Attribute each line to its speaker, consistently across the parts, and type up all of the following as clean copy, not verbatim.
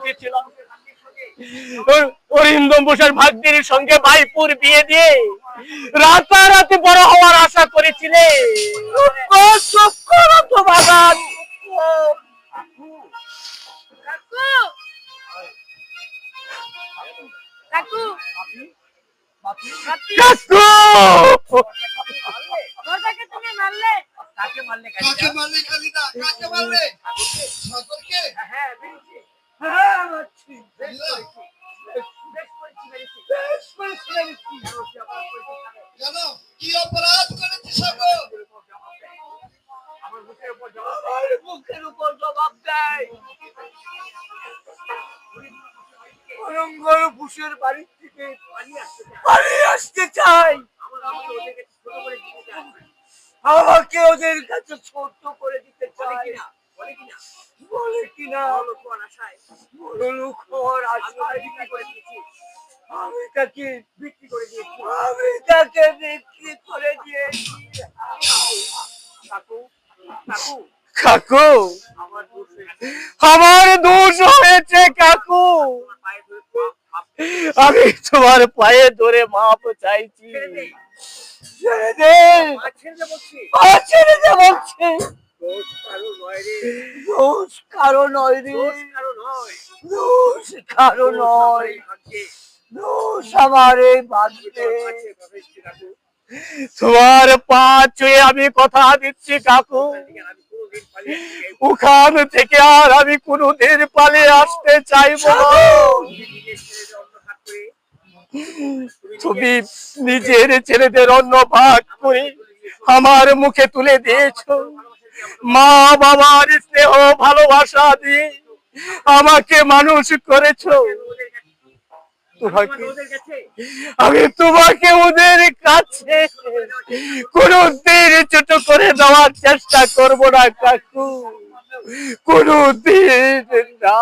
Speaker 1: দিয়েছিলাম, অরিন্দম বসুর ভাগ্যের সঙ্গে ভাইপুর বিয়ে দিয়ে রাতারাতি বড় হওয়ার আশা করেছিলে। বাগান
Speaker 2: কি অপরাধ করেছিস?
Speaker 1: মুখের উপর জবাব দেয়। বুসের বাড়ি থেকে পালিয়ে আসতে চাই। আমাকে ওদের কাছে ছোট করে দিতে চাই। বলে কিনা আমি তাকে বিক্রি করে দিয়েছি। কাকু, আমার দোষ হয়েছে কাকু। আমি তোমার পায়ে ধরে মাপ চাইছি। দোষ কারো নয় রে, দোষ কারো নয়, দোষ আমার এই ভাগ্যে। তোমার পা ছুঁয়ে আমি কথা দিচ্ছি কাকু, ওখান থেকে আর আমি কোনোদিন পালিয়ে আসতে চাইবো না। তুমি নিজের ছেলেদের অন্ন ভাগ করে আমার মুখে তুলে দিয়েছো, মা বাবার স্নেহ ভালোবাসা দিয়ে আমাকে মানুষ করেছো। আমি তোমাকে ওদের কাছে কোনদিন ছোট করে দেওয়ার চেষ্টা করব না কাকু, কোনদিন না।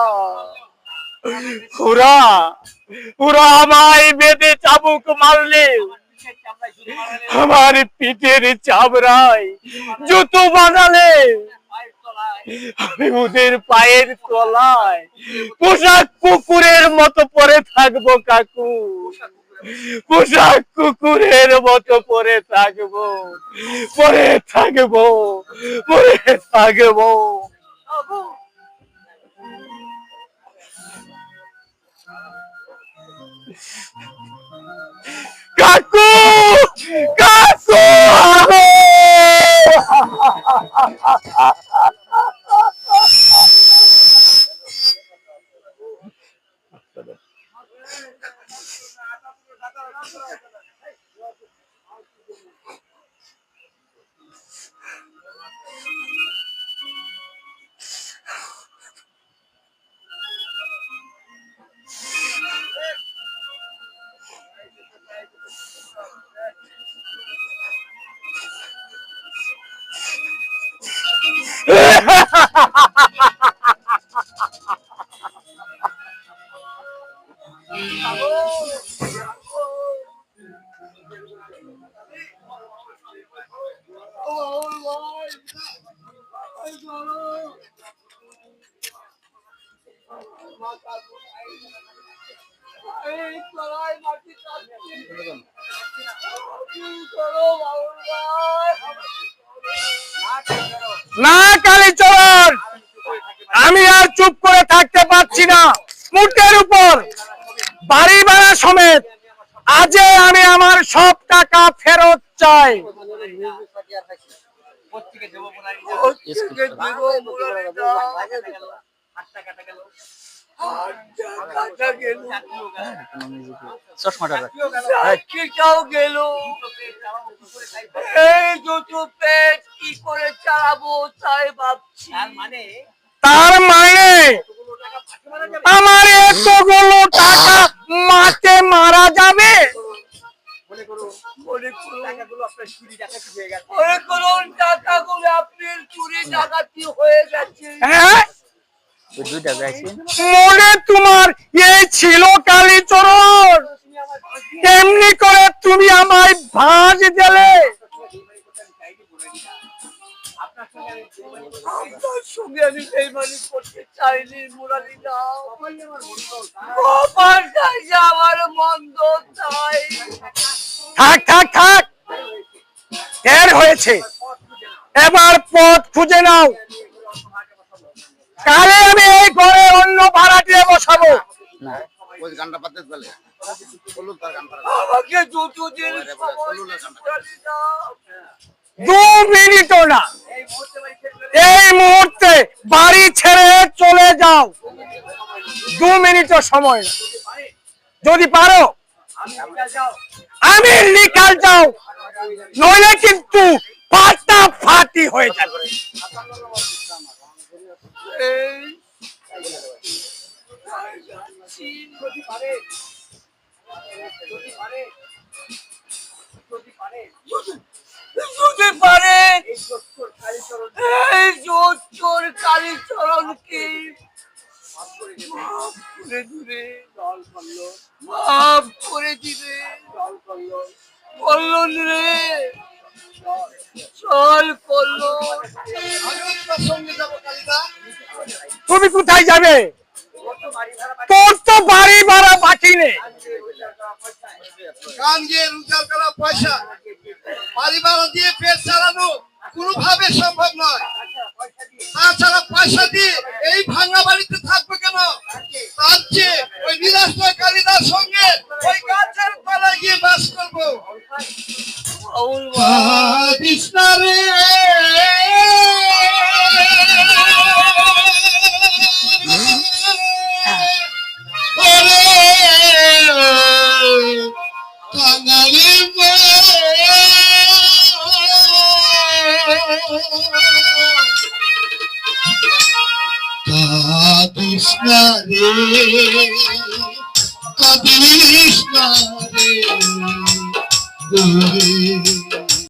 Speaker 1: ওরা আমায় বেঁধে চাবুক মারলে আমার পিঠের চামড়ায় জুতো বানালে আমি ওদের পায়ের তলায় পোশাক কুকুরের মতো পরে থাকবো কাকু, পোশাক কুকুরের মতো পরে থাকবো, পরে থাকবো, পরে থাকবো। কাকু, কাকু, না কালীচরণ, আমি আর চুপ করে থাকতে পারছি না। মুটের উপর বাড়ি ভাড়া সমেত আজ আমি আমার সব টাকা ফেরত চাই। চশমাটাও গেল, এই দুটো পেট কি করে চালাবো তাই ভাবছি। তার মানে আমার এতগুলো টাকা মাঠে মারা যাবে। আপনার চুরি ডাকাতি হয়ে গেছে। হ্যাঁ, মনে তোমার এই ছিল কালীচরণ? এমনি করে তুমি আমায় ভাঁজ দিলে।
Speaker 3: আপনার সঙ্গে আমি বেইমানি করতে চাইনি মুরালিদা। গোপালটাই যে আমার মন্দ চাই।
Speaker 1: থাক থাক থাক, এর হয়েছে, এবার পথ খুঁজে নাও। কালে আমি এই ঘরে অন্য ভাড়াটিয়ে বসাবো।
Speaker 3: আমাকে দুদিন সময় দিন মুরালিদা।
Speaker 1: 2 মিনিটও না, এই মুহূর্তে বাড়ি ছেড়ে চলে যাও। 2 মিনিটও সময় না। যদি পারো আমি নিকাল যাও, নইলে কিন্তু ফাটাফাটি হয়ে যাবে।
Speaker 3: এই যদি পারে এই জোচ্চোর কালীচরণকে মাফ করে দিবে। কল্যাণ রে, চল কল্যাণ।
Speaker 2: আমিও তোমার সঙ্গে যাবো কালিদা।
Speaker 1: তুমি কোথায় যাবে? তোর তো বাড়ি ভাড়া বাকি নেই।
Speaker 2: গান গিয়ে রোজগার করা পয়সা বাড়ি ভাড়া দিয়ে পেট চালানো কোনোভাবে সম্ভব নয়। তাছাড়া পয়সা দিয়ে এই ভাঙা বাড়িতে থাকবো কেন? তার চেয়ে ওই নিরাশ্রয় কালিদার সঙ্গে ওই গাছের তলায় গিয়ে বাস করবো। কৃষ্ণা রে কাঙালি কাদিস না রে, কাদিস না রে।